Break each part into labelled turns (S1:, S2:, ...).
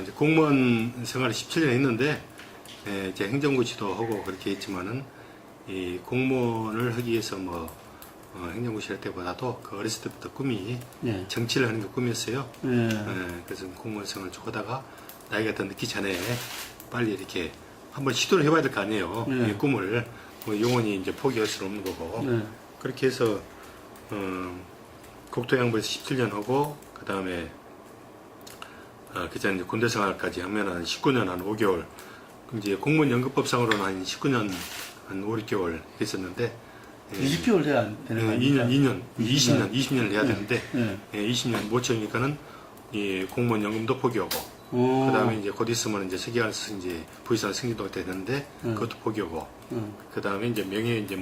S1: 이제 공무원 생활을 17년 했는데, 이제 행정고시도 하고 그렇게 했지만은, 이 공무원을 하기 위해서 행정고시 할 때보다도 그 어렸을 때부터 꿈이
S2: 예.
S1: 정치를 하는 게 꿈이었어요.
S2: 예.
S1: 그래서 공무원 생활을 쭉 하다가 나이가 더 늦기 전에 빨리 이렇게 한번 시도를 해봐야 될 거 아니에요.
S2: 예.
S1: 이 꿈을 영원히 이제 포기할 수는 없는 거고.
S2: 예.
S1: 그렇게 해서 국토양보에서 17년 하고 그 다음에 그 전에 군대 생활까지 하면 한 19년 한 5개월 이제 공무원 연금법상으로는 한 19년 한 5, 6개월 했었는데
S2: 20개월 돼야 되는 거 아닙니까?
S1: 2년, 20년을 해야 되는데
S2: 예.
S1: 20년 못 채우니까는 이 공무원 연금도 포기하고 그 다음에 이제 곧 있으면 이제 세계관에서 이제 부의사 승진도 할 때 되는데 그것도 포기하고 그 다음에 이제 명예 이제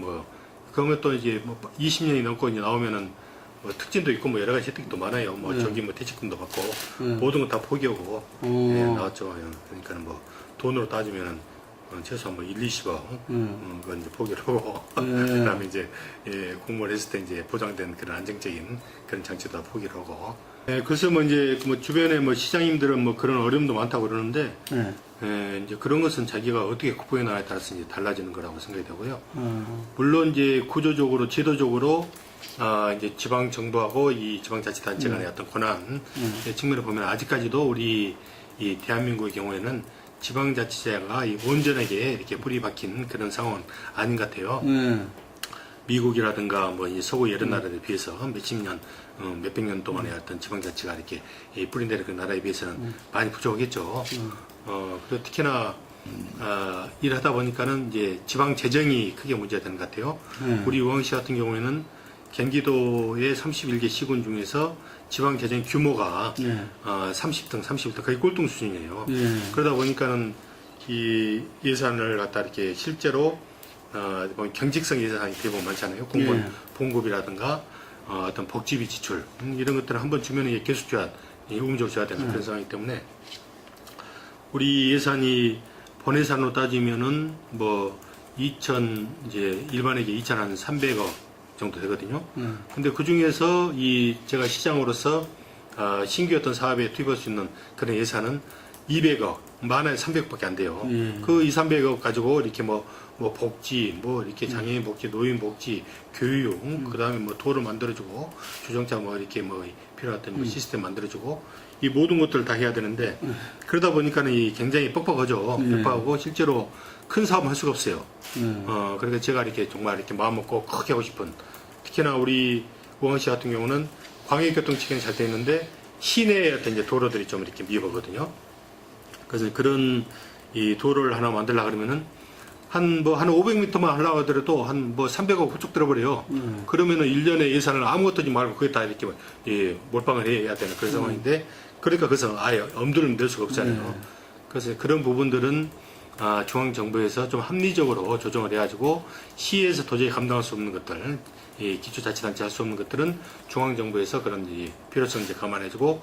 S1: 그러면 또 이제 20년이 넘고 이제 나오면은 특진도 있고 여러 가지 혜택도 많아요. 저기 퇴직금도 받고 모든 거 다 포기하고 나왔죠. 그러니까 돈으로 따지면은 최소한 1, 20억 그건 이제 포기를 하고 그다음에 이제 공무원 했을 때 이제 보장된 그런 안정적인 그런 장치도 다 포기를 하고 그래서 이제 주변에 시장님들은 그런 어려움도 많다고 그러는데 이제 그런 것은 자기가 어떻게 극복해 나가에 따라서 이제 달라지는 거라고 생각이 되고요. 물론 이제 구조적으로 제도적으로 이제 지방 정부하고 이 지방자치단체 간의 어떤 권한 측면을 보면 아직까지도 우리 이 대한민국의 경우에는 지방자치제가 온전하게 이렇게 뿌리 박힌 그런 상황은 아닌 것 같아요. 미국이라든가 이 서구 여러 나라들에 비해서 몇십 년, 몇백 년 동안의 어떤 지방자치가 이렇게 뿌리내린 그 나라에 비해서는 많이 부족하겠죠. 그리고 특히나 일하다 보니까는 이제 지방 재정이 크게 문제가 되는 것 같아요. 우리 우왕시 같은 경우에는 경기도의 31개 시군 중에서 지방 재정 규모가 30등, 31등 거의 꼴등 수준이에요. 그러다 보니까는 이 예산을 갖다 이렇게 실제로 경직성 예산이 대부분 많잖아요. 공무원 봉급이라든가 어떤 복지비 지출 이런 것들을 한번 주면 계속 줘야 의무적으로 줘야 되는 그런 상황이기 때문에 우리 예산이 본예산으로 따지면은 이제 일반에게 2,300억 정도 되거든요. 근데 그 중에서 제가 시장으로서 신규 어떤 사업에 투입할 수 있는 그런 예산은 200억, 많아야 300억밖에 안 돼요. 그 2, 300억 가지고 이렇게 복지, 이렇게 장애인 복지, 노인 복지, 교육, 그 다음에 도로 만들어주고, 주정차 이렇게 필요한 시스템 만들어주고, 이 모든 것들을 다 해야 되는데, 그러다 보니까는 굉장히 뻑뻑하죠. 뻑뻑하고, 실제로 큰 사업은 할 수가 없어요. 그러니까 제가 이렇게 정말 이렇게 마음 먹고 크게 하고 싶은, 특히나 우리 우왕시 같은 경우는 광역교통체계는 잘 돼 있는데, 시내의 어떤 이제 도로들이 좀 이렇게 미흡하거든요. 그래서 그런 이 도로를 하나 만들려고 그러면은 한 500m만 하려고 하더라도 한 300억 훌쩍 들어버려요. 그러면은 1년에 예산을 아무것도 하지 말고 그게 다 이렇게 몰빵을 해야 되는 그런 상황인데, 그러니까 그래서 아예 엄두를 낼 수가 없잖아요. 그래서 그런 부분들은 중앙정부에서 좀 합리적으로 조정을 해가지고 시에서 도저히 감당할 수 없는 것들, 기초자치단체 할 수 없는 것들은 중앙정부에서 그런 필요성 이제 감안해주고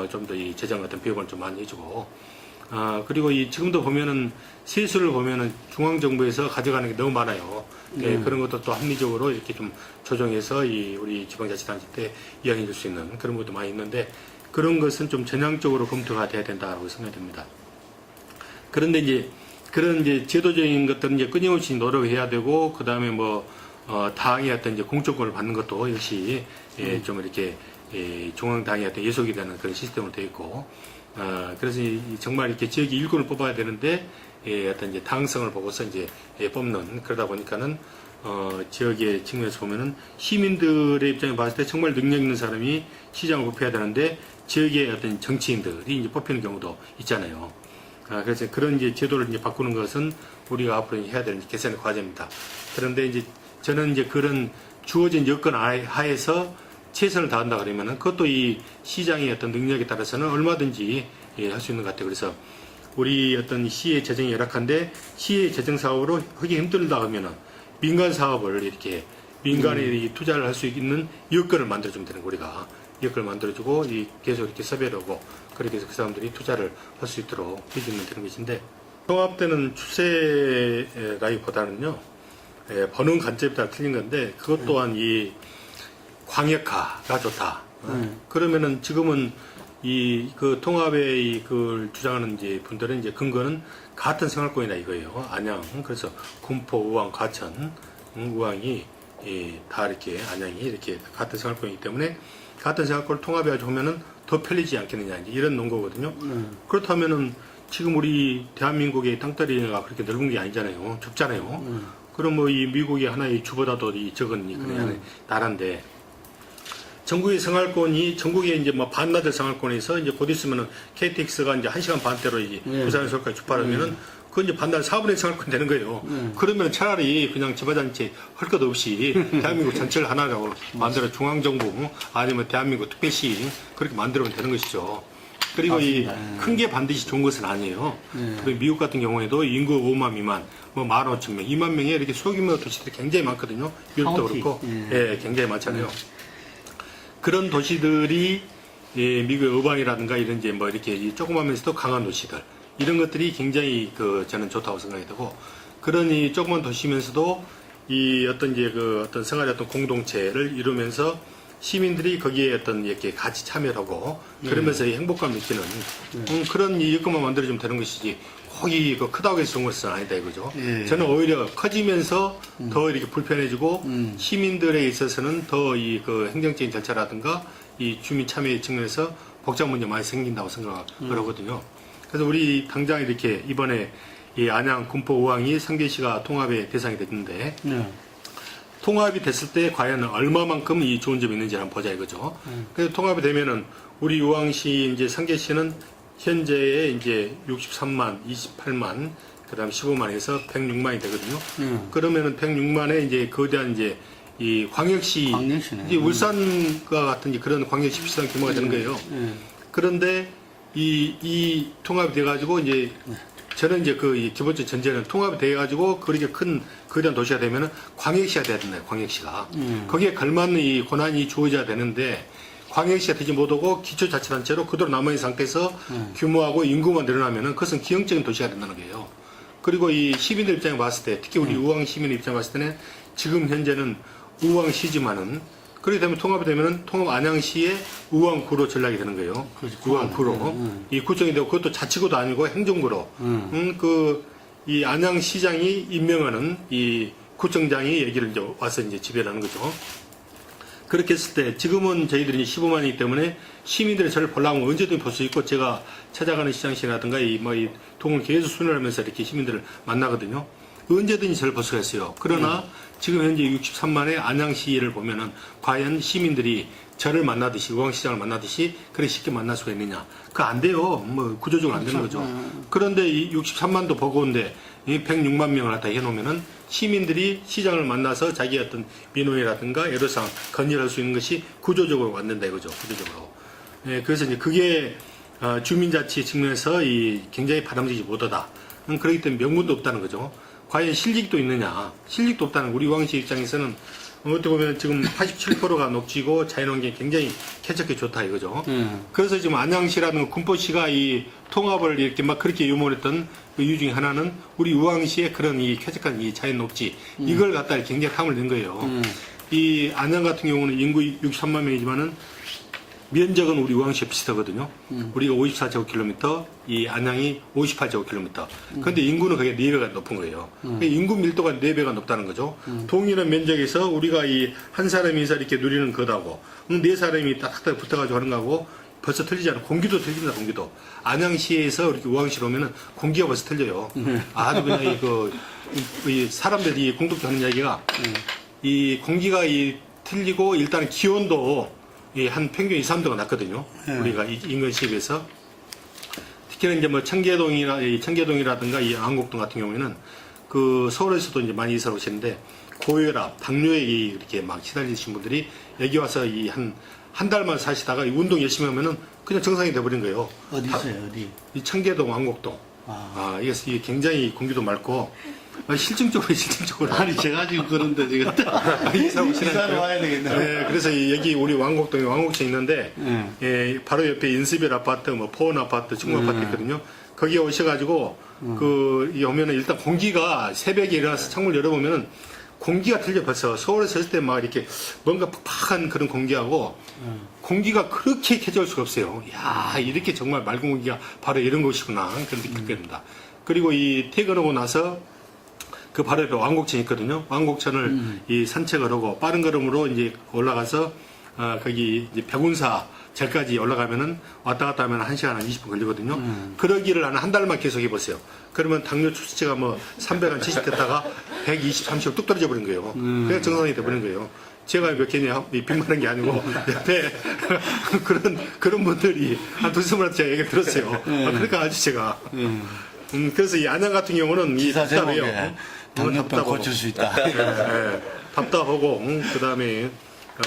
S1: 좀 더 이 재정 같은 비용을 좀 많이 해주고 그리고 지금도 보면은 세수를 보면은 중앙정부에서 가져가는 게 너무 많아요. 그런 것도 또 합리적으로 이렇게 좀 조정해서 우리 지방자치단체 때 이야기해 줄 수 있는 그런 것도 많이 있는데 그런 것은 좀 전향적으로 검토가 돼야 된다고 생각이 듭니다. 그런데 그런 제도적인 것들은 끊임없이 노력해야 되고 그 다음에 당의 어떤 공천권을 받는 것도 역시 좀 이렇게 중앙당의 어떤 예속이 되는 그런 시스템으로 되어 있고 그래서 정말 이렇게 지역이 일꾼을 뽑아야 되는데 어떤 당성을 보고서 뽑는 그러다 보니까는 지역의 측면에서 보면은 시민들의 입장에 봤을 때 정말 능력 있는 사람이 시장을 뽑혀야 되는데 지역의 어떤 정치인들이 뽑히는 경우도 있잖아요. 그래서 그런 제도를 바꾸는 것은 우리가 앞으로 해야 되는 개선의 과제입니다. 그런데 저는 그런 주어진 여건 하에서 최선을 다한다 그러면은 그것도 이 시장의 어떤 능력에 따라서는 얼마든지 할 수 있는 것 같아요. 그래서 우리 어떤 시의 재정이 열악한데 시의 재정 사업으로 하기 힘들다 하면은 민간 사업을 이렇게 민간에 투자를 할 수 있는 여건을 만들어주면 되는 거 우리가 여건을 만들어주고 계속 이렇게 섭외를 하고 그렇게 해서 그 사람들이 투자를 할 수 있도록 해주면 되는 것인데 통합되는 추세라기보다는요 버는 관점에 따라 틀린 건데 그것 또한 이 광역화가 좋다. 그러면은 지금은 그 통합의 그걸 주장하는 이제 분들은 이제 근거는 같은 생활권이다 이거예요. 안양, 그래서 군포, 우왕, 과천, 우왕이 다 이렇게 안양이 이렇게 같은 생활권이기 때문에 같은 생활권을 통합해가지고 하면은 더 편리지 않겠느냐 이제 이런 논거거든요. 그렇다면은 지금 우리 대한민국의 땅덩어리가 그렇게 넓은 게 아니잖아요. 좁잖아요. 그럼 뭐 이 미국이 하나의 주보다도 이 적은 그런 나라인데. 전국의 생활권이 전국에 이제 뭐 반나절 생활권에서 이제 곧 있으면은 KTX가 이제 1시간 반대로 이제 부산에서 서울까지 출발하면은 그건 이제 반나절 4분의 생활권 되는 거예요. 그러면 차라리 그냥 지방자치 할 것 없이 대한민국 전체를 하나라고 만들어 중앙정부 아니면 대한민국 특별시 그렇게 만들면 되는 것이죠. 그리고
S2: 맞습니다.
S1: 이 큰 게 반드시 좋은 것은 아니에요. 그리고 미국 같은 경우에도 인구 5만 미만, 뭐 15,000명, 2만 명의 이렇게 소규모 도시들이 굉장히 많거든요. 유럽도
S2: 카운티.
S1: 그렇고, 예, 굉장히 많잖아요. 그런 도시들이 미국의 어반이라든가 이런 이제 뭐 이렇게 조그마면서도 강한 도시들 이런 것들이 굉장히 저는 좋다고 생각이 되고 그런 이 조그만 도시면서도 이 어떤 이제 어떤 생활의 어떤 공동체를 이루면서 시민들이 거기에 어떤 이렇게 같이 참여하고 그러면서 이 행복감 느끼는 그런 이 여건만 만들어주면 되는 것이지 거기 크다고 해서 좋은 것은 아니다 이거죠. 저는 오히려 커지면서 더 이렇게 불편해지고 시민들에 있어서는 더 이 행정적인 절차라든가 이 주민 참여의 측면에서 복잡 문제 많이 생긴다고 생각을 하거든요. 그래서 우리 당장 이렇게 이번에 이 안양, 군포, 우왕이 상계시가 통합의 대상이 됐는데 통합이 됐을 때 과연 얼마만큼 이 좋은 점이 있는지 한번 보자 이거죠. 그래서 통합이 되면은 우리 우왕시 이제 상계시는 현재에 이제 63만, 28만, 그 다음 15만에서 106만이 되거든요. 그러면은 106만에 이제 거대한 이제 이 광역시네. 이제 울산과 같은 이제 그런 광역시 비슷한 규모가 되는 거예요. 그런데 이 통합이 돼가지고 이제 저는 이제 이 기본적 전제는 통합이 돼가지고 그렇게 큰 거대한 도시가 되면은 광역시가 돼야 된다. 광역시가 거기에 걸맞는 이 권한이 주어져야 되는데. 광역시가 되지 못하고 기초자치단체로 그대로 남아있는 상태에서 규모하고 인구만 늘어나면은 그것은 기형적인 도시가 된다는 거예요. 그리고 이 시민들 입장에 봤을 때, 특히 우리 우왕 시민 입장에 봤을 때는 지금 현재는 우왕시지만은 그렇게 되면 통합이 되면은 통합 안양시의 우왕구로 전락이 되는 거예요. 우왕구로. 이 구청이 되고 그것도 자치구도 아니고 행정구로. 이 안양시장이 임명하는 이 구청장이 여기를 이제 와서 이제 지배하는 거죠. 그렇게 했을 때 지금은 저희들이 15만이기 때문에 시민들이 저를 보려면 언제든지 볼 수 있고 제가 찾아가는 시장시라든가 이 동을 계속 순회하면서 이렇게 시민들을 만나거든요. 언제든지 저를 볼 수가 있어요. 그러나 지금 현재 63만의 안양시를 보면은 과연 시민들이 저를 만나듯이 우왕시장을 만나듯이 그렇게 쉽게 만날 수가 있느냐? 그거 안 돼요. 구조적으로 안 되는 거죠. 그런데 이 63만도 버거운데 이 106만 명을 갖다 해놓으면은 시민들이 시장을 만나서 자기의 어떤 민원이라든가 애로사항 건의할 수 있는 것이 구조적으로 안 된다 이거죠. 구조적으로. 예, 그래서 이제 그게 주민자치 측면에서 굉장히 바람직하지 못하다. 그렇기 때문에 명분도 없다는 거죠. 과연 실직도 있느냐? 실직도 없다는 우리 우왕시 입장에서는 어떻게 보면 지금 87%가 녹지고 자연환경이 굉장히 쾌적해 좋다 이거죠. 그래서 지금 안양시라는 군포시가 이 통합을 이렇게 그렇게 유명했던 그 이유 중에 하나는 우리 우왕시의 그런 이 쾌적한 이 자연 녹지 이걸 갖다 굉장히 탐을 낸 거예요. 이 안양 같은 경우는 인구 63만 명이지만은 면적은 우리 우왕시와 비슷하거든요. 우리가 54제곱킬로미터, 이 안양이 58제곱킬로미터. 그런데 인구는 그게 4배가 높은 거예요. 인구 밀도가 4배가 높다는 거죠. 동일한 면적에서 우리가 이 한 사람이서 이렇게 누리는 거다고, 4사람이 딱딱 붙어가지고 하는 거하고 벌써 틀리잖아요. 공기도 틀립니다, 공기도. 안양시에서 이렇게 우왕시로 오면은 공기가 벌써 틀려요. 아주 그냥 이 사람들이 공동체 하는 이야기가 이 공기가 틀리고 일단 기온도 한 평균 2, 3도가 낮거든요. 우리가 인근시에 비해서. 특히나 이제 청계동이라든가 이 안곡동 같은 경우에는 서울에서도 이제 많이 이사를 오시는데 고혈압, 당뇨에 이렇게 막 시달리신 분들이 여기 와서 한 달만 사시다가 운동 열심히 하면은 그냥 정상이 돼버린 거예요.
S2: 어디 있어요, 어디?
S1: 이 청계동, 안곡동. 이게 굉장히 공기도 맑고, 실증적으로.
S2: 아니, 제가 지금 그런데 지금. 이사를 와야 되겠네.
S1: 네, 그래서 여기 우리 왕곡동에 왕곡동이 있는데, 바로 옆에 인스별 아파트, 포원 아파트, 중국 아파트 있거든요. 거기에 오셔가지고, 오면은 일단 공기가 새벽에 일어나서 창문을 열어보면은 공기가 틀려 벌써 서울에서 있을 때 막 이렇게 뭔가 팍팍한 그런 공기하고 공기가 그렇게 쾌적할 수가 없어요. 야 이렇게 정말 맑은 공기가 바로 이런 곳이구나 그런 느낌이 듭니다. 그리고 이 퇴근하고 나서 그 바로 옆에 왕곡천이 있거든요. 왕곡천을 이 산책을 하고 빠른 걸음으로 이제 올라가서 거기 이제 백운사 절까지 올라가면은 왔다 갔다 하면 1시간 한 20분 걸리거든요. 그러기를 한 달만 계속 해보세요. 그러면 당뇨 수치가 뭐 370 됐다가 120, 30로 뚝 떨어져 버린 거예요. 그냥 정상이 돼 버린 거예요. 제가 몇 개냐 빈말한 게 아니고 옆에 그런 분들이 한 두세 분한테 제가 얘기를 들었어요. 그러니까 아주 제가 그래서 이 안양 같은 경우는
S3: 기사
S1: 이 답답해요.
S3: 제목에 당뇨병
S1: 답답하고.
S3: 고칠 수 있다.
S1: 답답하고 그 다음에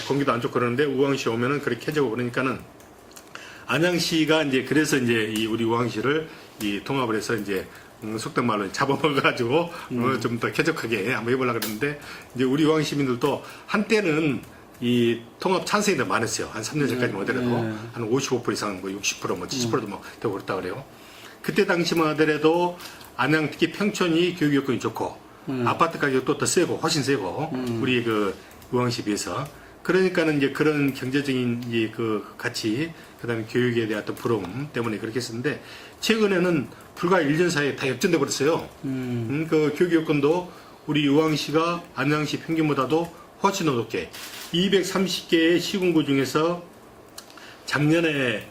S1: 공기도 안 좋고 그러는데 우왕시 오면은 그렇게 해지고 그러니까는 안양시가 이제 그래서 이제 이 우리 우왕시를 이 통합을 해서 이제 속된 말로 잡아먹어가지고 좀 더 쾌적하게 한번 해보려고 그랬는데 이제 우리 우왕 시민들도 한때는 이 통합 찬성이 더 많았어요. 한 3년 전까지 하더라도 한 55% 이상, 뭐 60%, 뭐 70%도 뭐 되고 그랬다 그래요. 그때 당시만 하더라도 안양 특히 평촌이 교육 여건이 좋고 아파트 가격도 더 세고 훨씬 세고 우리 그 우왕시에 비해서 그러니까는 이제 그런 경제적인 그 가치 그다음에 교육에 대한 어떤 부러움 때문에 그렇게 했었는데 최근에는 불과 1년 사이에 다 역전돼 버렸어요. 그 교육 여건도 우리 우왕시가 안양시 평균보다도 훨씬 더 높게 230개의 시군구 중에서 작년에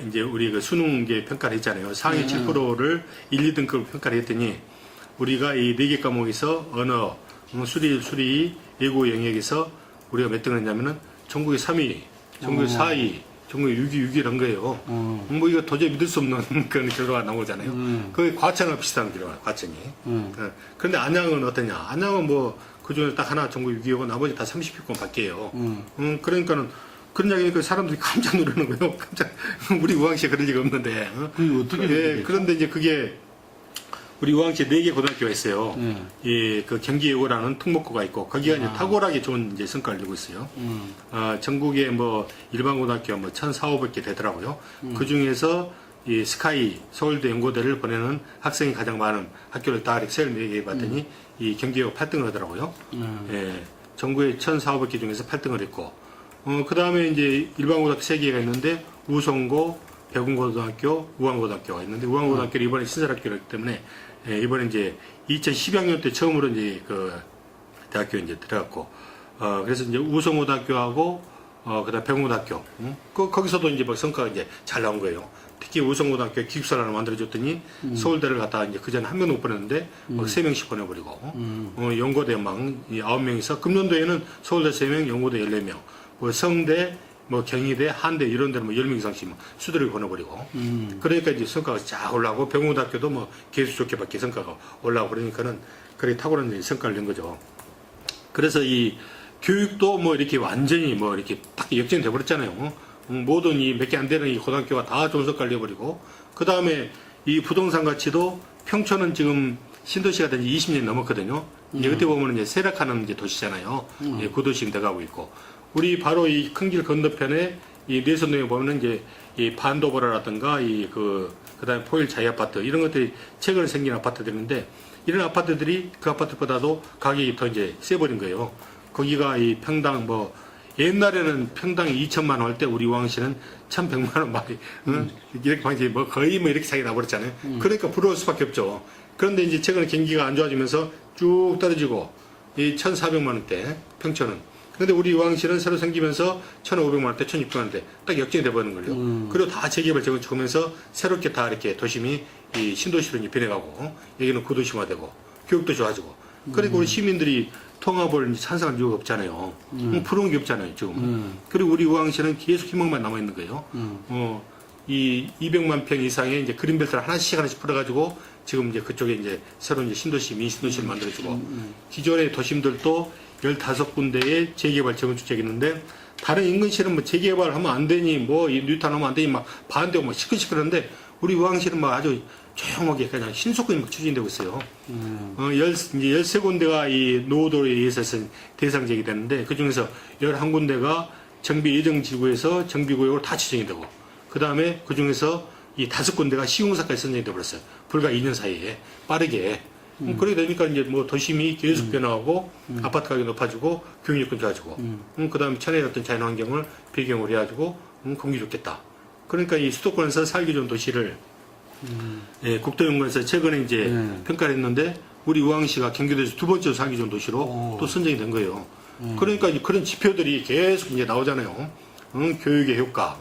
S1: 이제 우리 그 수능 이제 평가를 했잖아요. 상위 7%를 1, 2등급을 평가를 했더니 우리가 이 4개 과목에서 언어, 수리, 예고 영역에서 우리가 몇 등을 했냐면은 전국에 3위, 전국에 4위, 전국에 6위란 거예요. 뭐 이거 도저히 믿을 수 없는 그런 결과가 나오잖아요. 그게 과천하고 비슷한 결과, 과천이. 그런데 안양은 어떠냐? 안양은 뭐 그중에 딱 하나 전국 6위고 나머지 다 30위권 밖이에요. 그러니까는 그런 이야기니까 사람들이 깜짝 놀라는 거예요. 우리 우왕시에 그런 리가 없는데.
S3: 그게 어떻게
S1: 예, 그런데 이제 그게 우리 우왕시에 4개 고등학교가 있어요. 예, 그 경기예고라는 특목고가 있고 거기가 이제 탁월하게 좋은 이제 성과를 내고 있어요. 전국에 뭐 일반 고등학교 뭐 1,400개 되더라고요. 그 중에서 이 스카이 서울대 연고대를 보내는 학생이 가장 많은 학교를 다 이렇게 세를 얘기해 봤더니 이 경기예고 8등을 하더라고요. 예, 전국에 1,400개 중에서 8등을 했고, 그 다음에 이제 일반 고등학교 3개가 있는데 우성고, 백운고등학교, 우왕고등학교가 있는데 우왕고등학교는 이번에 신설학교였기 때문에 예, 이번에 이제 2012학년 때 처음으로 이제 그 대학교에 이제 들어갔고 그래서 이제 우성고등학교하고 그다음 백운고등학교 거기서도 이제 막 성과가 이제 잘 나온 거예요. 특히 우성고등학교 기숙사를 하나 만들어줬더니 서울대를 갔다가 이제 그전에 한 명도 못 보냈는데 막 3명씩 보내버리고 연고대 막 9명이서 금년도에는 서울대 3명, 연고대 14명, 뭐 성대 뭐 경희대, 한대 이런 데는 뭐 10명 이상씩 뭐 수두를 보내버리고 그러니까 이제 성과가 쫙 올라가고 병원고등학교도 뭐 개수 좋게밖에 성과가 올라가고 그러니까는 그렇게 탁월한 이제 성과를 낸 거죠. 그래서 이 교육도 뭐 이렇게 완전히 뭐 이렇게 딱 역전이 돼버렸잖아요. 모든 이 몇 개 안 되는 이 고등학교가 다 좋은 성과를 내버리고 그 다음에 이 부동산 가치도 평촌은 지금 신도시가 된 지 20년이 넘었거든요. 이제 그때 보면 이제 세락하는 이제 도시잖아요. 예, 구도시 돼가고 있고. 우리 바로 이 큰 길 건너편에 이 내선동에 보면은 이제 이 반도보라라든가 그다음에 포일 자이 아파트 이런 것들이 최근에 생긴 아파트들인데 이런 아파트들이 그 아파트보다도 가격이 더 이제 세버린 거예요. 거기가 이 평당 뭐 옛날에는 평당 2천만 원 할 때 우리 우왕시는 1,100만 원 말이 이렇게 방지 뭐 거의 뭐 이렇게 사기 나버렸잖아요. 그러니까 부러울 수밖에 없죠. 그런데 이제 최근에 경기가 안 좋아지면서 쭉 떨어지고 이 1,400만 원대 평촌은 근데 우리 우왕시는 새로 생기면서 1,500만 원대, 1,600만 원대 딱 역전이 돼버리는 거예요. 그리고 다 재개발 재건축하면서 새롭게 다 이렇게 도심이 이 신도시로 이제 변해가고 여기는 구도심화되고 교육도 좋아지고 그리고 우리 시민들이 통합을 이제 찬성할 이유가 없잖아요. 부러운 게 없잖아요, 지금. 그리고 우리 우왕시는 계속 희망만 남아있는 거예요. 이 200만 평 이상의 이제 그린벨트를 하나씩 풀어가지고 지금 이제 그쪽에 이제 새로운 이제 신도시, 민신도시를 만들어주고 기존의 도심들도 15군데의 재개발 재건축지가 있는데 다른 인근시는 뭐 재개발하면 안 되니 뭐 뉴타운하면 안 되니 막 반대하고 막 시끌시끌한데 우리 우왕시는 막 아주 조용하게 그냥 신속하게 막 추진되고 있어요. 이제 13군데가 이 노후도로에 의해서 대상 제기되는데 그 중에서 11군데가 정비 예정지구에서 정비구역으로 다 지정이 되고 그 다음에 그 중에서 이 5군데가 시공사까지 선정이 되어버렸어요. 불과 2년 사이에 빠르게. 그러게 되니까 이제 뭐 도심이 계속 변화하고 아파트 가격이 높아지고 교육력도 좋아지고 그 다음에 천혜의 어떤 자연환경을 배경으로 해가지고 공기 좋겠다. 그러니까 이 수도권에서 살기 좋은 도시를 예, 국토연구원에서 최근에 이제 평가를 했는데 우리 우왕시가 경기도에서 두 번째로 살기 좋은 도시로 또 선정이 된 거예요. 그러니까 이제 그런 지표들이 계속 이제 나오잖아요. 교육의 효과,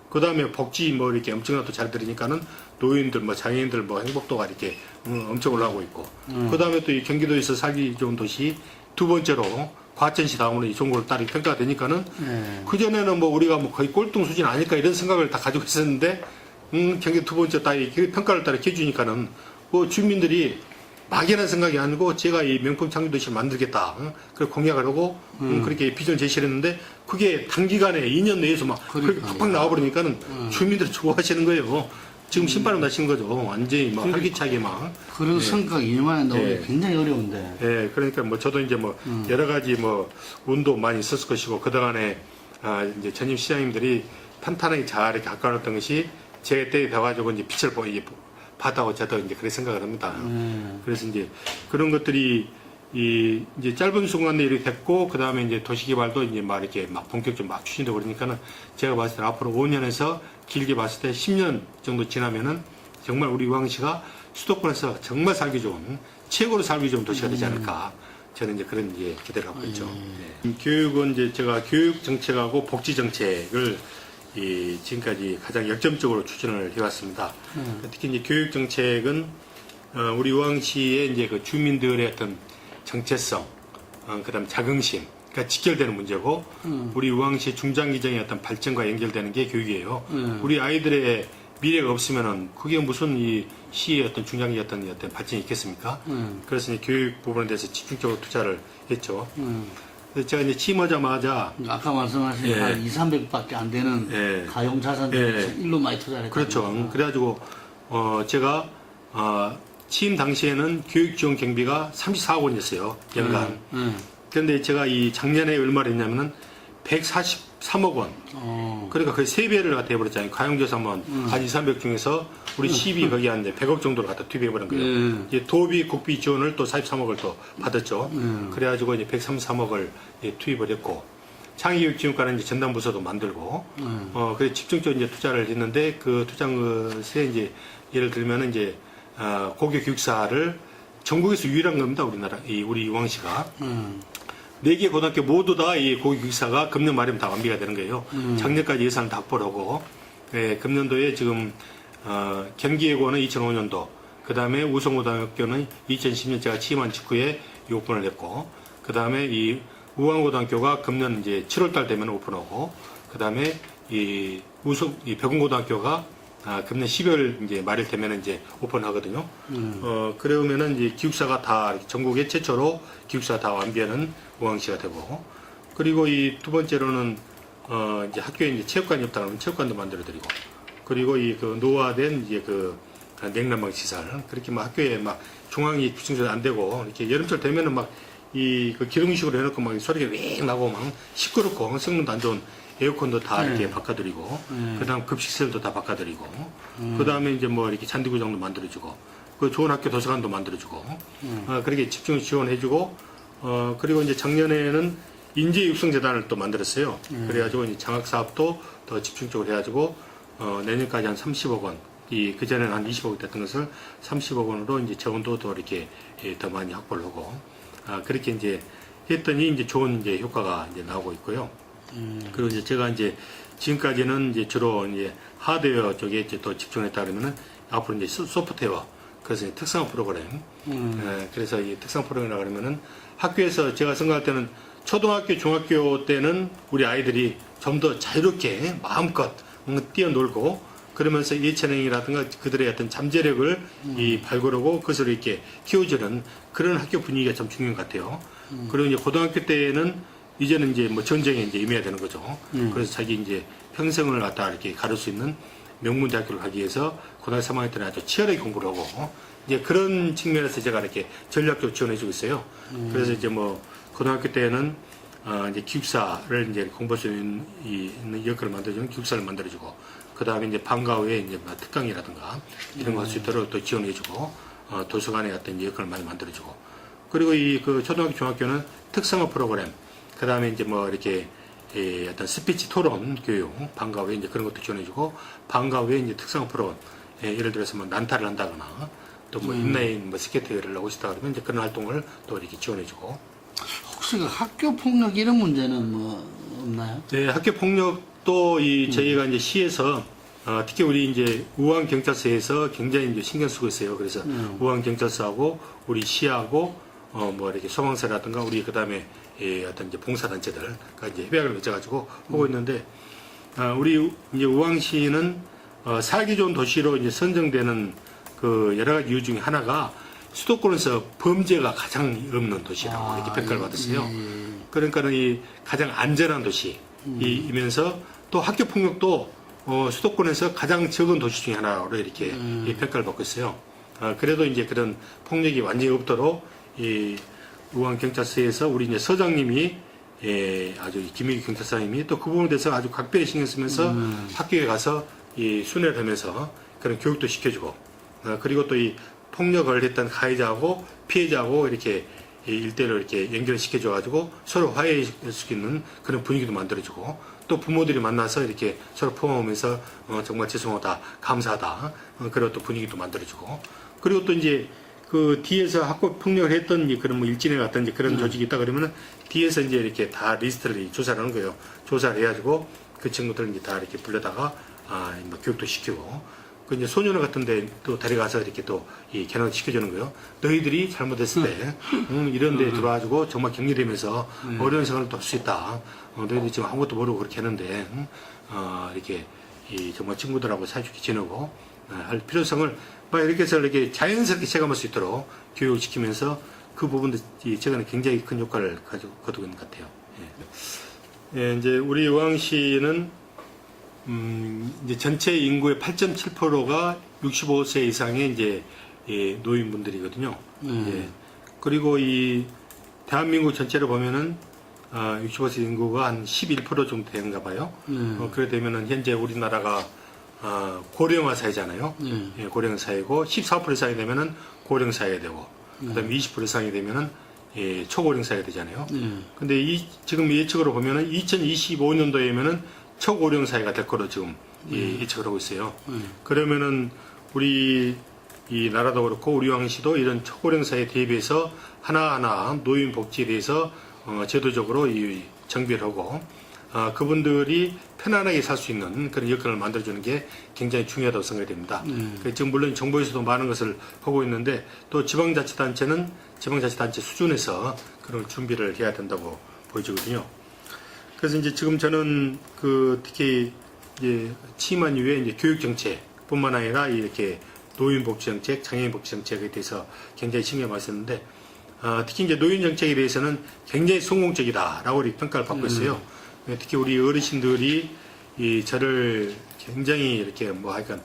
S1: 그 다음에 복지 뭐 이렇게 엄청나게 잘 들으니까는 노인들 뭐 장애인들 뭐 행복도가 이렇게 엄청 올라가고 있고, 그 다음에 또 이 경기도에서 살기 좋은 도시 두 번째로 과천시 다음으로 이 종고를 따르게 평가가 되니까는 그 전에는 뭐 우리가 뭐 거의 꼴등 수준 아닐까 이런 생각을 다 가지고 있었는데 경기도 두 번째 따위 평가를 따라 해주니까는 뭐 주민들이 막연한 생각이 아니고 제가 이 명품 창조도시를 만들겠다. 그걸 공약을 하고 그렇게 비전 제시를 했는데 그게 단기간에 2년 내에서 막 팍팍 나와버리니까는 주민들이 좋아하시는 거예요. 지금 신바람 나시는 거죠. 완전히 막 활기차게 막.
S3: 그런 성과가 2년 만에 나오기 굉장히 어려운데.
S1: 예, 그러니까 뭐 저도 이제 뭐 여러 가지 뭐 운도 많이 있었을 것이고 그동안에 이제 전임 시장님들이 탄탄하게 잘 이렇게 가까웠던 것이 제 때에 돼가지고 이제 빛을 봤다고 저도 이제 그렇게 생각을 합니다. 그래서 이제 그런 것들이 이제 짧은 순간에 이렇게 됐고, 그 다음에 이제 도시개발도 이제 막 이렇게 막 본격적으로 막 추진되고 그러니까는 제가 봤을 때 앞으로 5년에서 길게 봤을 때 10년 정도 지나면은 정말 우리 우왕시가 수도권에서 정말 살기 좋은, 최고로 살기 좋은 도시가 되지 않을까. 저는 이제 그런 이제 기대를 갖고 있죠. 네. 교육은 이제 제가 교육 정책하고 복지 정책을 지금까지 가장 역점적으로 추진을 해왔습니다. 특히 이제 교육 정책은 우리 우왕시의 이제 그 주민들의 어떤 정체성, 그다음 자긍심, 그러니까 직결되는 문제고, 우리 우왕시 중장기적인 어떤 발전과 연결되는 게 교육이에요. 우리 아이들의 미래가 없으면은 그게 무슨 이 시의 어떤 중장기 어떤 발전이 있겠습니까? 그래서 이제 교육 부분에 대해서 집중적으로 투자를 했죠. 그래서 제가 이제 취임하자마자
S3: 아까 말씀하신 한 2, 300밖에 안 되는 가용 자산들 일로 많이 투자를 했다.
S1: 그렇죠. 그래가지고 제가 취임 당시에는 교육 지원 경비가 34억 원이었어요. 연간. 그런데 제가 이 작년에 얼마를 했냐면은 143억 원. 그러니까 거의 3배를 갖다 해버렸잖아요. 가용자산만 한 2, 300 중에서 우리 시비 거기 한 100억 정도를 갖다 투입해버린 거예요. 이제 도비, 국비 지원을 또 43억을 또 받았죠. 그래가지고 이제 133억을 투입을 했고, 창의교육 지원과는 이제 전담부서도 만들고, 그래서 집중적으로 이제 투자를 했는데 그 투자한 것에 이제 예를 들면은 이제 고교 교육사를 전국에서 유일한 겁니다. 우리나라, 우리 우왕시가. 4개 고등학교 모두 다 이 고교 교육사가 금년 말이면 다 완비가 되는 거예요. 작년까지 예산을 다 확보를 하고, 금년도에 지금, 경기예고는 2005년도, 그 다음에 우성고등학교는 2010년 제가 취임한 직후에 오픈을 했고, 그 다음에 이 우왕고등학교가 금년 이제 7월달 되면 오픈하고, 그 다음에 이 벽운고등학교가 금년 12월 이제 말일 되면 이제 오픈하거든요. 그러면은 이제 기숙사가 다 전국에 최초로 기숙사 다 완비하는 우왕시가 되고, 그리고 이 두 번째로는 이제 학교에 이제 체육관이 없다 그러면 체육관도 만들어드리고, 그리고 이 그 노화된 이제 그 냉난방 시설, 그렇게 막 학교에 막 중앙이 구층조절 안 되고 이렇게 여름철 되면은 막 그 기둥식으로 해놓고 막 소리가 웽 나고 막 시끄럽고 성능도 안 좋은 에어컨도 다 이렇게 바꿔드리고, 그 다음 급식시설도 다 바꿔드리고, 그 다음에 이제 뭐 이렇게 잔디구장도 만들어주고, 그 좋은 학교 도서관도 만들어주고, 그렇게 집중 지원해주고, 그리고 이제 작년에는 인재육성재단을 또 만들었어요. 그래가지고 이제 장학사업도 더 집중적으로 해가지고, 내년까지 한 30억 원, 그전에는 한 20억 됐던 것을 30억 원으로 이제 재원도 더 이렇게 더 많이 확보를 하고, 그렇게 이제 했더니 이제 좋은 이제 효과가 이제 나오고 있고요. 그리고 이제 제가 이제 지금까지는 이제 주로 이제 하드웨어 쪽에 이제 더 집중했다 그러면은 앞으로 이제 소프트웨어, 그래서 특성 프로그램, 그래서 이 특성 프로그램이라 그러면은 학교에서 제가 생각할 때는 초등학교, 중학교 때는 우리 아이들이 좀 더 자유롭게 마음껏 뛰어놀고, 그러면서 예체능이라든가 그들의 어떤 잠재력을 발굴하고 그것을 이렇게 키워주는 그런 학교 분위기가 좀 중요한 것 같아요. 그리고 이제 고등학교 때는 이제는 이제 뭐 전쟁에 이제 임해야 되는 거죠. 그래서 자기 이제 평생을 갖다 이렇게 가를 수 있는 명문대학교를 가기 위해서 고등학교 3학년 때는 아주 치열하게 공부를 하고, 이제 그런 측면에서 제가 이렇게 전략적으로 지원해주고 있어요. 그래서 이제 뭐 고등학교 때는 이제 기숙사를 이제 공부할 수 있는 여건을 만들어주는 기숙사를 만들어주고, 그 다음에 이제 방과 후에 이제 뭐 특강이라든가 이런 거 할 수 있도록 또 지원해주고, 도서관의 어떤 여건을 많이 만들어주고, 그리고 이 그 초등학교, 중학교는 특성화 프로그램, 그 다음에 이제 뭐 이렇게 어떤 스피치 토론 교육, 방과 후에 이제 그런 것도 지원해주고, 방과 후에 이제 특성화 프로그램, 예를 들어서 뭐 난타를 한다거나, 또 뭐 인라인 뭐 스케이트를 하고 싶다 그러면 이제 그런 활동을 또 이렇게 지원해주고.
S3: 혹시 그 학교 폭력 이런 문제는 뭐 없나요?
S1: 네, 학교 폭력도 저희가 이제 시에서 특히 우리 이제 우한 경찰서에서 굉장히 이제 신경 쓰고 있어요. 그래서 우한 경찰서하고 우리 시하고 뭐 이렇게 소방서라든가 우리 그다음에 어떤 이제 봉사단체들과 이제 협약을 맺어가지고 하고 있는데, 우리 이제 우왕시는 살기 좋은 도시로 이제 선정되는 그 여러 가지 이유 중에 하나가 수도권에서 범죄가 가장 없는 도시라고 이렇게 평가를 받았어요. 그러니까는 이 가장 안전한 도시이면서 또 학교 폭력도 수도권에서 가장 적은 도시 중에 하나로 이렇게 평가를 받고 있어요. 그래도 이제 그런 폭력이 완전히 없도록 이 우한 경찰서에서 우리 이제 서장님이 아주 김희기 경찰서장님이 또 그 부분에 대해서 아주 각별히 신경 쓰면서 학교에 가서 이 순회를 하면서 그런 교육도 시켜주고, 그리고 또 이 폭력을 했던 가해자하고 피해자하고 이렇게 일대로 이렇게 연결을 시켜줘가지고 서로 화해할 수 있는 그런 분위기도 만들어주고, 또 부모들이 만나서 이렇게 서로 포옹하면서 정말 죄송하다, 감사하다, 그런 또 분위기도 만들어주고, 그리고 또 이제 그 뒤에서 학교 폭력을 했던 그런 뭐 일진회 같은 이제 그런 조직이 있다 그러면은 뒤에서 이제 이렇게 다 리스트를 조사를 하는 거예요. 조사를 해가지고 그 친구들 이제 다 이렇게 불러다가 뭐 교육도 시키고, 그 이제 소년원 같은데 또 데려가서 이렇게 또 이 견학 시켜주는 거예요. 너희들이 잘못했을 때 이런 데 들어와가지고 정말 격리되면서 어려운 생활을 또 할 수 있다. 너희들이 지금 아무것도 모르고 그렇게 했는데 이렇게 정말 친구들하고 사이좋게 지내고 할 필요성을 막 이렇게 해서 이렇게 자연스럽게 체감할 수 있도록 교육을 시키면서 그 부분도 최근에 굉장히 큰 효과를 거두고 있는 것 같아요. 예, 이제 우리 의왕시는 이제 전체 인구의 8.7%가 65세 이상의 이제 노인분들이거든요. 예. 그리고 이 대한민국 전체를 보면은 65세 인구가 한 11% 정도 되는가 봐요. 그래 되면은 현재 우리나라가 고령화 사회잖아요. 예, 고령 사회고 14% 이상이 되면은 고령 사회가 되고, 그다음에 20% 이상이 되면은 초고령 사회가 되잖아요. 근데 지금 예측으로 보면은 2025년도에면은 초고령 사회가 될 거로 지금 예측을 하고 있어요. 그러면은 우리 이 나라도 그렇고 우리 왕시도 이런 초고령 사회에 대비해서 하나하나 노인 복지에 대해서 제도적으로 정비를 하고, 그분들이 편안하게 살 수 있는 그런 여건을 만들어주는 게 굉장히 중요하다고 생각이 됩니다. 지금 물론 정부에서도 많은 것을 하고 있는데, 또 지방자치단체는 지방자치단체 수준에서 그런 준비를 해야 된다고 보여지거든요. 그래서 이제 지금 저는 특히 이제 취임한 이후에 이제 교육정책뿐만 아니라 이렇게 노인복지정책, 장애인복지정책에 대해서 굉장히 신경 많이 썼는데, 특히 이제 노인정책에 대해서는 굉장히 성공적이다라고 평가를 받고 있어요. 특히 우리 어르신들이 저를 굉장히 이렇게 뭐 하여간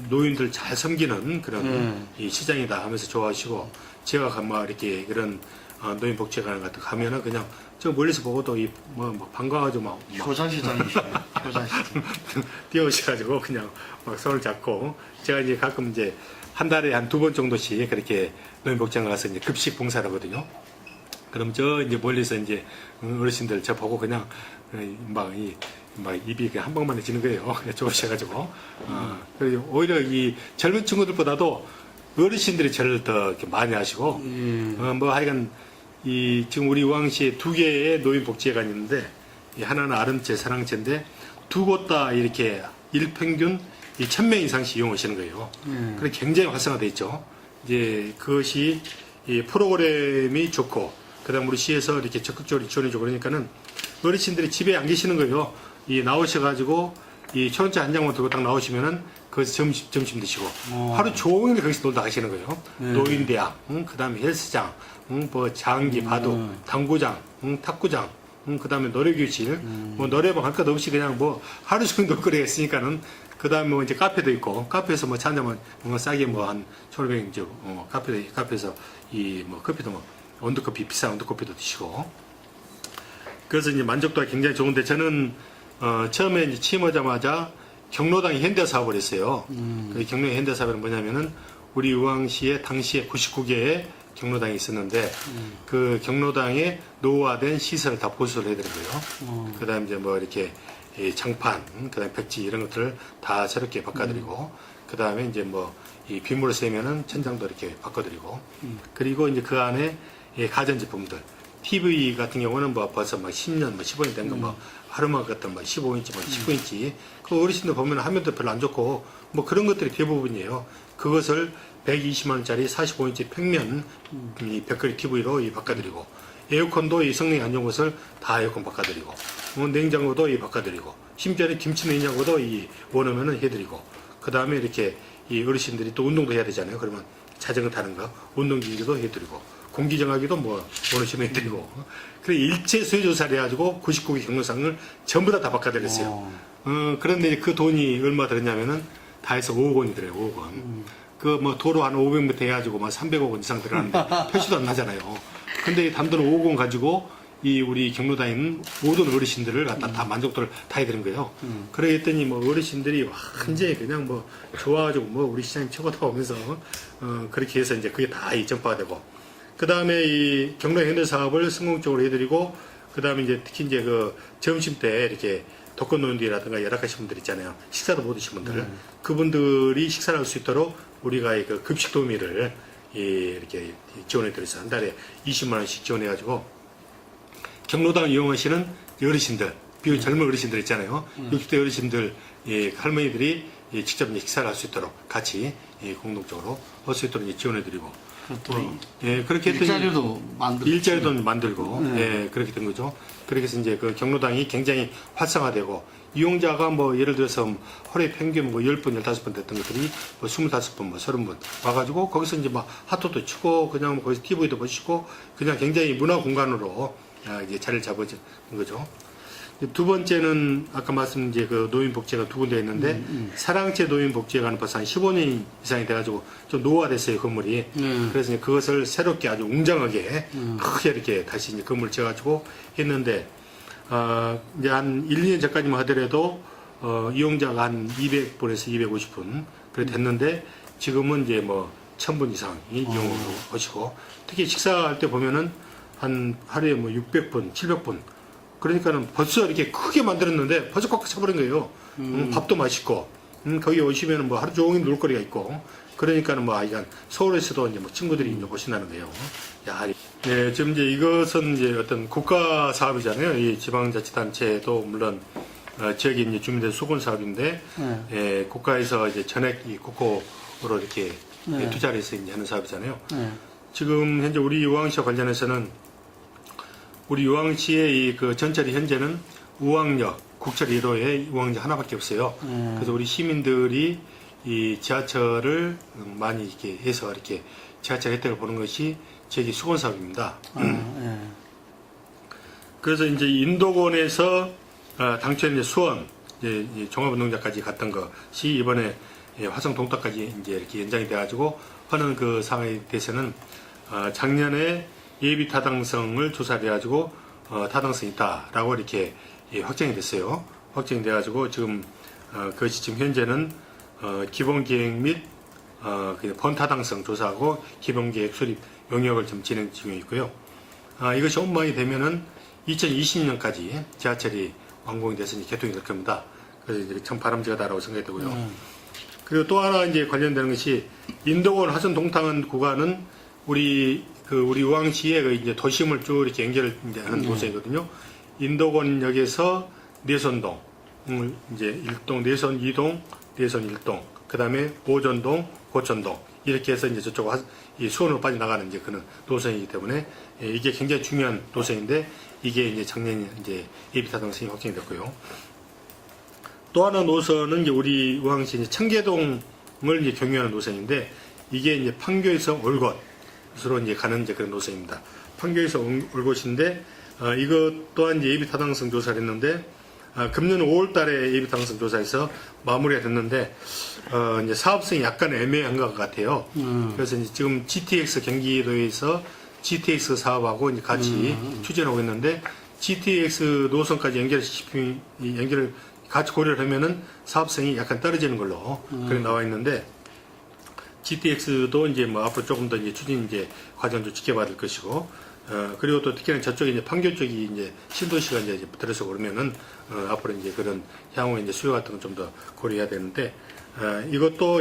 S1: 노인들 잘 섬기는 그런 이 시장이다 하면서 좋아하시고, 제가 막 이렇게 그런 노인복지관 같은 거 가면은 그냥 저 멀리서 보고도 뭐 반가워가지고 막
S3: 효자시장이시네요. 효자시장.
S1: 뛰어오셔가지고 그냥 막 손을 잡고, 제가 이제 가끔 이제 한 달에 한 2번 정도씩 그렇게 노인복지관 가서 이제 급식 봉사를 하거든요. 그럼 저 이제 멀리서 이제 어르신들 저 보고 그냥 막 입이 그냥 한 방만에 지는 거예요. 좋으셔가지고. 그리고 오히려 이 젊은 친구들보다도 어르신들이 저를 더 이렇게 많이 하시고, 뭐 하여간 지금 우리 우왕시에 2개의 노인복지회관이 있는데, 하나는 아름채, 사랑채인데, 2곳 다 이렇게 일평균 1,000명 이상씩 이용하시는 거예요. 그래 굉장히 활성화되어 있죠. 이제 그것이 이 프로그램이 좋고, 그 다음 우리 시에서 이렇게 적극적으로 지원해주고 그러니까는 어르신들이 집에 안 계시는 거예요. 나오셔가지고 이 초론차 한 장만 들고 딱 나오시면은 거기서 점심 드시고 하루 종일 거기서 놀다 가시는 거예요. 노인대학, 그 다음에 헬스장, 뭐 장기, 바둑, 당구장, 탁구장, 그 다음에 노래교실, 뭐 노래방 할 것 없이 그냥 뭐 하루 종일 놀거리가 있으니까는, 그 다음에 뭐 이제 카페도 있고, 카페에서 뭐 찬자면 싸게 뭐 한 1,500원 이제 카페에서 뭐 커피도 뭐 원두커피, 비싼 원두커피도 드시고, 그래서 이제 만족도가 굉장히 좋은데, 저는 처음에 이제 취임하자마자 경로당이 현대 사업을 했어요. 그 경로당 현대 사업은 뭐냐면은 우리 의왕시에 당시에 99개의 경로당이 있었는데 그 경로당에 노후화된 시설을 다 보수를 해드리고요. 그다음 이제 뭐 이렇게 이 장판, 그다음 백지 이런 것들을 다 새롭게 바꿔드리고, 그다음에 이제 뭐 이 빗물을 쐬면은 천장도 이렇게 바꿔드리고, 그리고 이제 그 안에 이 가전제품들, TV 같은 경우는 뭐 벌써 막 10년, 뭐 15년 된 거 뭐 하루만 같은 뭐 15인치, 뭐 19인치, 그 어르신들 보면 화면도 별로 안 좋고 뭐 그런 것들이 대부분이에요. 그것을 120만 원짜리 45인치 평면 이 벽걸이 TV로 이 바꿔드리고, 에어컨도 이 성능이 안 좋은 것을 다 에어컨 바꿔드리고, 냉장고도 이 바꿔드리고, 심지어는 김치 냉장고도 이 원하면은 해드리고, 그 다음에 이렇게 이 어르신들이 또 운동도 해야 되잖아요. 그러면 자전거 타는 거, 운동기기도 해드리고, 공기정화기도 뭐 원하시면 해드리고, 그래 일체 수요조사를 해가지고 99개 경로상을 전부 다 바꿔드렸어요. 그런데 이제 그 돈이 얼마 들었냐면은 다 해서 5억 원이 들어요. 5억 원. 그 뭐 도로 한 500m 해가지고 막 300억 원 이상 들어가는데 표시도 안 나잖아요. 근데 이 단돈 5억 원 가지고 이 우리 경로당에 있는 모든 어르신들을 갖다 다 만족도를 다 해드린 거예요. 그랬더니 뭐 어르신들이 완전히 그냥 뭐 좋아가지고 뭐 우리 시장님 최고다 하면서 그렇게 해서 이제 그게 다 이 전파가 되고, 그 다음에 이 경로 현대 사업을 성공적으로 해드리고, 그 다음에 이제 특히 이제 그 점심 때 이렇게 독거노인들이라든가 열악하신 분들 있잖아요. 식사도 못 드신 분들, 그분들이 식사를 할 수 있도록 우리가 그 급식 도우미를 이렇게 지원해드려서 한 달에 20만 원씩 지원해가지고 경로당 이용하시는 어르신들, 비교적 젊은 어르신들 있잖아요. 60대 어르신들, 할머니들이 직접 이제 식사를 할 수 있도록 같이 공동적으로 할 수 있도록 이제 지원해드리고, 그렇게 했더니 일자리도 만들고, 그렇게 된 거죠. 그렇게 해서 이제 그 경로당이 굉장히 활성화되고, 이용자가 뭐 예를 들어서 하루에 평균 뭐 10분, 15분 됐던 것들이 뭐 25분, 뭐 30분 와가지고 거기서 이제 막 핫도도 치고 그냥 뭐 거기서 TV도 보시고 그냥 굉장히 문화 공간으로 이제 자리를 잡아진 거죠. 두 번째는 아까 말씀 이제 그 노인복지가 두 군데 있는데 사랑채 노인복지회관은 벌써 한 15년 이상이 돼가지고 좀 노후화됐어요, 건물이. 그래서 이제 그것을 새롭게 아주 웅장하게 크게 이렇게 다시 이제 건물을 지어가지고 했는데, 이제 한 1, 2년 전까지만 하더라도 이용자가 한 200분에서 250분 그래 됐는데, 지금은 이제 뭐 1000분 이상이 이용을 하시고, 특히 식사할 때 보면은 한 하루에 뭐 600분, 700분. 그러니까는 벌써 이렇게 크게 만들었는데 벌써 꽉 차버린 거예요. 밥도 맛있고, 거기 오시면은 뭐 하루 종일 놀거리가 있고, 그러니까는 뭐 아이가 서울에서도 이제 뭐 친구들이 이제 오신다는 거예요. 야, 네, 지금 이제 이것은 이제 어떤 국가 사업이잖아요. 이 지방자치단체도 물론 지역에 이제 주민들 수건 사업인데, 국가에서 이제 전액 이 국고로 이렇게 투자를 해서 이제 하는 사업이잖아요. 지금 현재 우리 의왕시와 관련해서는 우리 의왕시의 이 그 전철이 현재는 우왕역, 국철 1호에 의왕역 하나밖에 없어요. 그래서 우리 시민들이 이 지하철을 많이 이렇게 해서 이렇게 지하철 혜택을 보는 것이 저기 수건 사업입니다. 그래서 이제 인도권에서 당초에 이제 수원, 이제 종합운동장까지 갔던 것이 이번에 화성 동탁까지 이제 이렇게 연장이 돼가지고 하는 그 상황에 대해서는 작년에 예비 타당성을 조사를 해가지고 타당성이 있다라고 이렇게 확정이 됐어요. 확정이 돼가지고 지금 그것이 지금 현재는 기본계획 및 번타당성 조사하고 기본계획 수립 용역을 좀 진행 중에 있고요. 이것이 온망이 되면은 2020년까지 지하철이 완공이 돼서 이제 개통이 될 겁니다. 그래서 이제 참 바람직하다라고 생각이 되고요. 그리고 또 하나 이제 관련되는 것이 인도권 화성 동탄 구간은 우리 의왕시의 그 이제 도심을 쭉 이렇게 연결을 이제 하는 노선이거든요. 인도권역에서 내선동, 이제 1동, 내선 2동, 내선 1동, 그 다음에 오전동, 고천동, 이렇게 해서 이제 저쪽 이 수원으로 빠져나가는 이제 그런 노선이기 때문에 이게 굉장히 중요한 노선인데, 이게 이제 작년에 이제 예비타당성이 확정이 됐고요. 또 하나 노선은 이제 우리 의왕시 이제 청계동을 이제 경유하는 노선인데, 이게 이제 판교에서 올곶으로 이제 가는 이제 그런 노선입니다. 판교에서 올곶인데, 이것 또한 이제 예비 타당성 조사를 했는데, 금년 5월 달에 예비 타당성 조사에서 마무리가 됐는데, 이제 사업성이 약간 애매한 것 같아요. 그래서 이제 지금 GTX 경기도에서 GTX 사업하고 이제 같이 추진하고 있는데, GTX 노선까지 연결을 같이 고려를 하면은 사업성이 약간 떨어지는 걸로 그렇게 나와 있는데, GTX도 이제 뭐 앞으로 조금 더 이제 추진 이제 과정도 지켜봐야 될 것이고, 그리고 또 특히나 저쪽에 이제 판교 쪽이 이제 신도시가 이제 들어서 그러면은, 앞으로 이제 그런 향후 이제 수요 같은 건 좀 더 고려해야 되는데, 이것도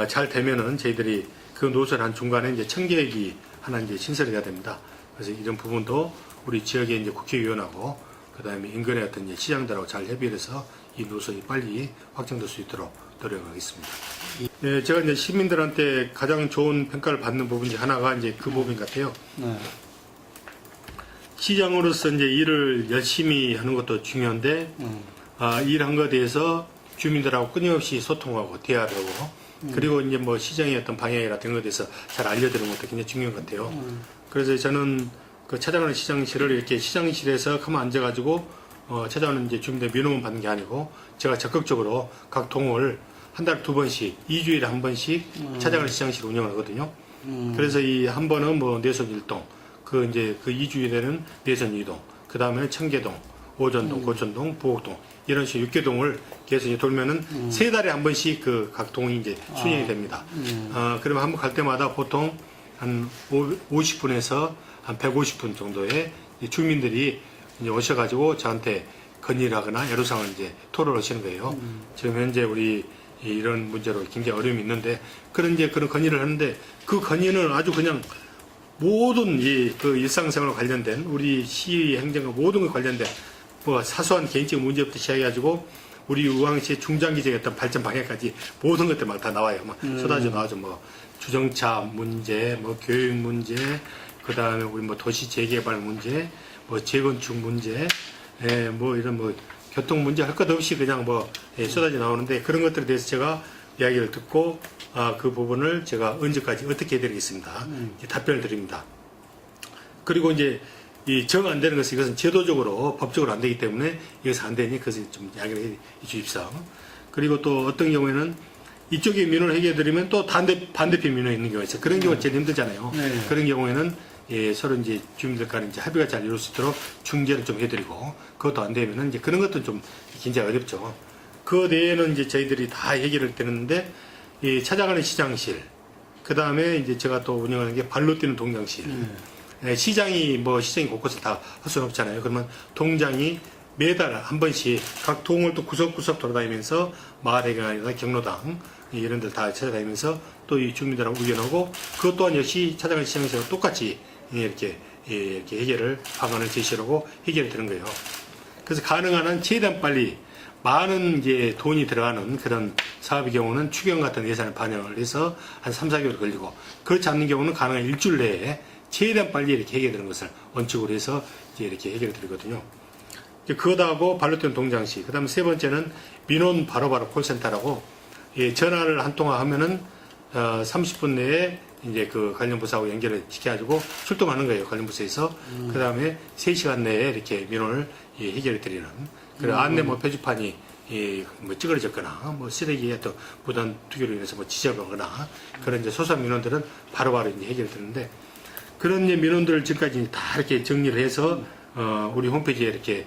S1: 잘 되면은 저희들이 그 노선 한 중간에 이제 청계획이 하나 이제 신설이 돼야 됩니다. 그래서 이런 부분도 우리 지역의 이제 국회의원하고 그다음에 인근의 어떤 이제 시장들하고 잘 협의해서 이 노선이 빨리 확정될 수 있도록 노력하겠습니다. 네, 제가 이제 시민들한테 가장 좋은 평가를 받는 부분 중 하나가 이제 그 부분 같아요.
S3: 네.
S1: 시장으로서 이제 일을 열심히 하는 것도 중요한데, 일한 것에 대해서 주민들하고 끊임없이 소통하고 대화를 하고, 그리고 이제 뭐 시장의 어떤 방향이나 그런 것에 대해서 잘 알려드리는 것도 굉장히 중요한 것 같아요. 그래서 저는 그 찾아가는 시장실을 이렇게 시장실에서 가만 앉아가지고, 찾아오는 이제 주민들 민원만 받는 게 아니고, 제가 적극적으로 각 동을 한 달에 2번씩, 2주일에 한 번씩 찾아가는 시장실 운영을 하거든요. 그래서 이 한 번은 뭐 내선 1동, 그 이제 그 2주일에는 내선 2동, 그 다음에는 청계동, 오전동, 고천동, 부곡동, 이런 식으로 6개동을 계속 이제 돌면은 3달에 한 번씩 그 각 동이 이제 순행이 됩니다. 그러면 한 번 갈 때마다 보통 한 50분에서 한 150분 정도의 주민들이 이제 오셔가지고 저한테 건의를 하거나 애로사항을 이제 토로를 하시는 거예요. 지금 현재 우리 이런 문제로 굉장히 어려움이 있는데, 그런 건의를 하는데, 그 건의는 아주 그냥 모든 그 일상생활과 관련된 우리 시의 행정과 모든 것 관련된 뭐 사소한 개인적 문제부터 시작해가지고 우리 우왕시의 중장기적인 어떤 발전 방향까지 모든 것들 막 다 나와요. 막 쏟아져 나와서 뭐 주정차 문제, 뭐 교육 문제, 그 다음에 우리 뭐 도시 재개발 문제, 뭐 재건축 문제, 뭐 이런 뭐 교통 문제 할 것 없이 그냥 뭐 쏟아져 나오는데, 그런 것들에 대해서 제가 이야기를 듣고 그 부분을 제가 언제까지 어떻게 해드리겠습니다. 답변을 드립니다. 그리고 이제 이 정 안 되는 것은 이것은 제도적으로 법적으로 안 되기 때문에 이것은 안 되니 그것을 좀 이야기를 해 주십사. 그리고 또 어떤 경우에는 이쪽에 민원을 해결해 드리면 또 반대편 민원이 있는 경우가 있어요. 그런 경우가 제일 힘들잖아요.
S3: 네.
S1: 그런 경우에는 서로 이제 주민들 간에 이제 합의가 잘 이룰 수 있도록 중재를 좀 해드리고, 그것도 안 되면은 이제 그런 것도 좀 굉장히 어렵죠. 그 외에는 이제 저희들이 다 해결을 되는데, 이 찾아가는 시장실, 그 다음에 이제 제가 또 운영하는 게 발로 뛰는 동장실. 시장이 곳곳에 다 할 수는 없잖아요. 그러면 동장이 매달 한 번씩 각 동을 또 구석구석 돌아다니면서 마을회관이나 경로당 이런 데를 다 찾아다니면서 또 이 주민들하고 의견하고, 그것 또한 역시 찾아가는 시장에서 똑같이 이렇게 해결을 방안을 제시하고 해결이 되는 거예요. 그래서 가능한 한 최대한 빨리 많은 이제 돈이 들어가는 그런 사업의 경우는 추경 같은 예산을 반영을 해서 한 3, 4개월 걸리고, 그렇지 않는 경우는 가능한 일주일 내에 최대한 빨리 이렇게 해결되는 것을 원칙으로 해서 이제 이렇게 해결을 드리거든요. 그거다 하고 발로 뛰는 동장시, 그 다음에 세 번째는 민원 바로바로 콜센터라고, 전화를 한 통화 하면은 30분 내에 이제 그 관련 부서하고 연결을 시켜가지고 출동하는 거예요. 관련 부서에서. 그 다음에 3시간 내에 이렇게 민원을 해결해 드리는. 그리고 안내 뭐 표지판이 뭐 찌그러졌거나 뭐 쓰레기에 또 무단 투기로 인해서 뭐 지저분하거나 그런 이제 소소한 민원들은 바로바로 이제 해결이 되는데, 그런 이제 민원들을 지금까지 다 이렇게 정리를 해서 우리 홈페이지에 이렇게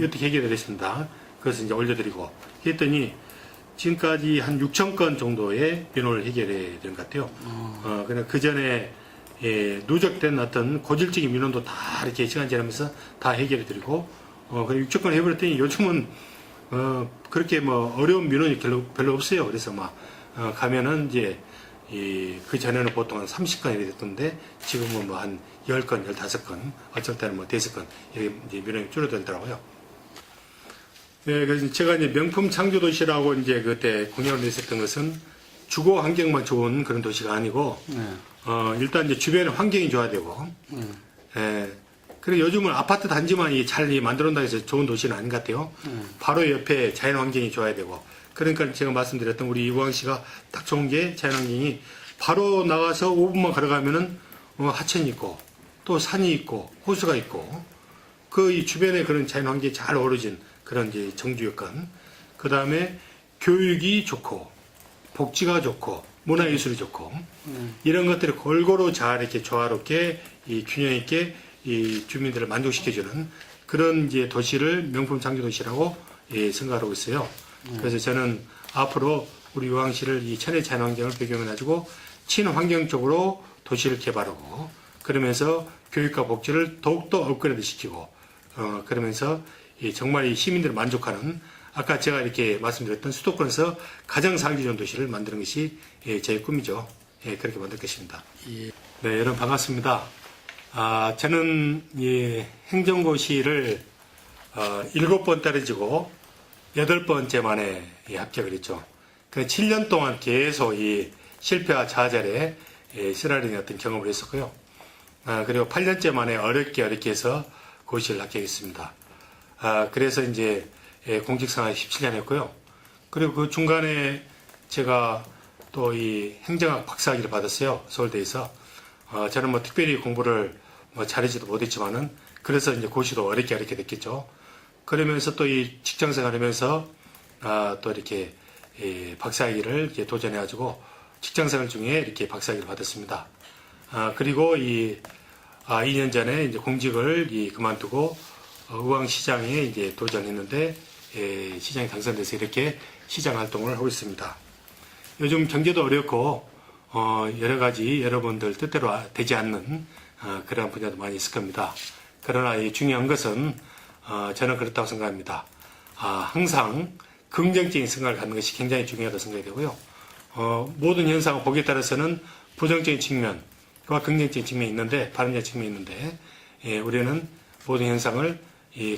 S1: 어떻게 해결이 됐습니다. 그것을 이제 올려드리고 했더니 지금까지 한 6,000건 정도의 민원을 해결해야 되는 것 같아요. 그냥 그 전에 누적된 어떤 고질적인 민원도 다 이렇게 시간 지나면서 다 해결해드리고, 그리고 6,000건 해버렸더니 요즘은 그렇게 뭐 어려운 민원이 별로 없어요. 그래서 막 가면은 이제 그 전에는 보통 한 30건이 됐던데 지금은 뭐 한 10건, 15건, 어쩔 때는 뭐 5건 이렇게 이제 민원이 줄어들더라고요. 그래서 제가 이제 명품 창조 도시라고 이제 그때 공약을 냈었던 것은 주거 환경만 좋은 그런 도시가 아니고, 일단 이제 주변의 환경이 좋아야 되고, 그리고 요즘은 아파트 단지만 잘 만들어낸다고 해서 좋은 도시는 아닌 것 같아요. 바로 옆에 자연 환경이 좋아야 되고, 그러니까 제가 말씀드렸던 우리 우왕시가 딱 좋은 게 자연 환경이 바로 나가서 5분만 걸어가면은 하천이 있고, 또 산이 있고, 호수가 있고, 그 이 주변에 그런 자연 환경이 잘 어우러진 그런 이제 정주 여건, 그 다음에 교육이 좋고, 복지가 좋고, 문화예술이 좋고, 이런 것들이 골고루 잘 이렇게 조화롭게 이 균형 있게 이 주민들을 만족시켜주는 그런 이제 도시를 명품 창조 도시라고 생각하고 있어요. 그래서 저는 앞으로 우리 의왕시를 이 천혜 자연환경을 배경으로 가지고 친환경적으로 도시를 개발하고 그러면서 교육과 복지를 더욱더 업그레이드 시키고 그러면서 정말 이 시민들을 만족하는 아까 제가 이렇게 말씀드렸던 수도권에서 가장 살기 좋은 도시를 만드는 것이 제 꿈이죠. 그렇게 만들 것입니다. 네, 여러분 반갑습니다. 저는 행정고시를 7번 떨어지고 8번째 만에 합격을 했죠. 그 7년 동안 계속 이 실패와 좌절에 쓰라리는 경험을 했었고요. 그리고 8년째 만에 어렵게 해서 고시를 합격했습니다. 그래서 이제 공직생활 17년 했고요. 그리고 그 중간에 제가 또 이 행정학 박사학위를 받았어요. 서울대에서. 저는 뭐 특별히 공부를 뭐 잘하지도 못했지만은 그래서 이제 고시도 어렵게 됐겠죠. 그러면서 또 이 직장생활 하면서 또 이렇게 박사학위를 이제 도전해가지고 직장생활 중에 이렇게 박사학위를 받았습니다. 그리고 2년 전에 이제 공직을 그만두고 의왕시장에 이제 도전했는데 시장에 당선돼서 이렇게 시장 활동을 하고 있습니다. 요즘 경제도 어렵고 여러 가지 여러분들 뜻대로 되지 않는 그런 분야도 많이 있을 겁니다. 그러나 중요한 것은 저는 그렇다고 생각합니다. 항상 긍정적인 생각을 갖는 것이 굉장히 중요하다고 생각이 되고요. 모든 현상을 보기에 따라서는 부정적인 측면과 긍정적인 측면이 있는데 바람직한 측면이 있는데 우리는 모든 현상을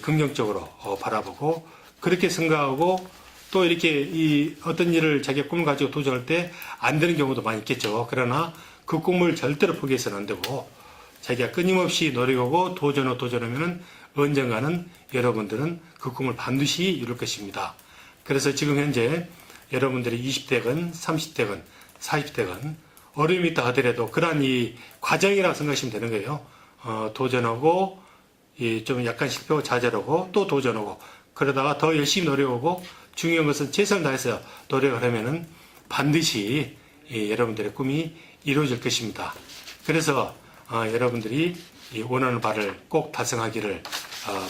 S1: 긍정적으로 바라보고 그렇게 생각하고 또 이렇게 어떤 일을 자기의 꿈을 가지고 도전할 때 안 되는 경우도 많이 있겠죠. 그러나 그 꿈을 절대로 포기해서는 안 되고 자기가 끊임없이 노력하고 도전하면은 언젠가는 여러분들은 그 꿈을 반드시 이룰 것입니다. 그래서 지금 현재 여러분들이 20대건 30대건 40대건 어려움이 있다 하더라도 그러한 이 과정이라고 생각하시면 되는 거예요. 도전하고 좀 약간 실패하고 좌절하고 또 도전하고 그러다가 더 열심히 노력하고 중요한 것은 최선을 다해서 노력을 하면은 반드시 여러분들의 꿈이 이루어질 것입니다. 그래서 여러분들이 원하는 바를 꼭 달성하기를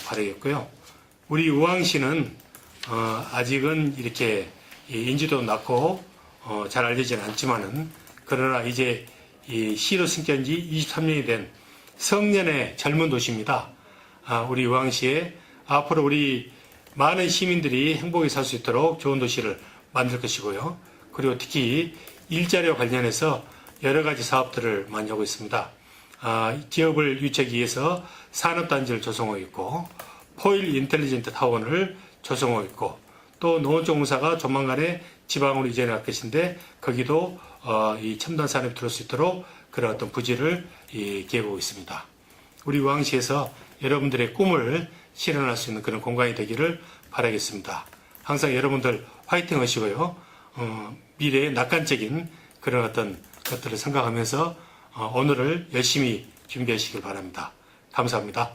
S1: 바라겠고요. 우리 의왕시는 아직은 이렇게 인지도 낮고 잘 알려지는 않지만은 그러나 이제 이 시로 승격한 지 23년이 된 성년의 젊은 도시입니다. 우리 의왕시에 앞으로 우리 많은 시민들이 행복하게 살 수 있도록 좋은 도시를 만들 것이고요. 그리고 특히 일자리와 관련해서 여러 가지 사업들을 많이 하고 있습니다. 기업을 유치하기 위해서 산업단지를 조성하고 있고 포일 인텔리전트 타운을 조성하고 있고 또 농업종사가 조만간에 지방으로 이전해 갈 것인데 거기도 이 첨단 산업이 들어올 수 있도록 그런 어떤 부지를 계획하고 있습니다. 우리 의왕시에서 여러분들의 꿈을 실현할 수 있는 그런 공간이 되기를 바라겠습니다. 항상 여러분들 화이팅 하시고요. 미래의 낙관적인 그런 어떤 것들을 생각하면서 오늘을 열심히 준비하시길 바랍니다. 감사합니다.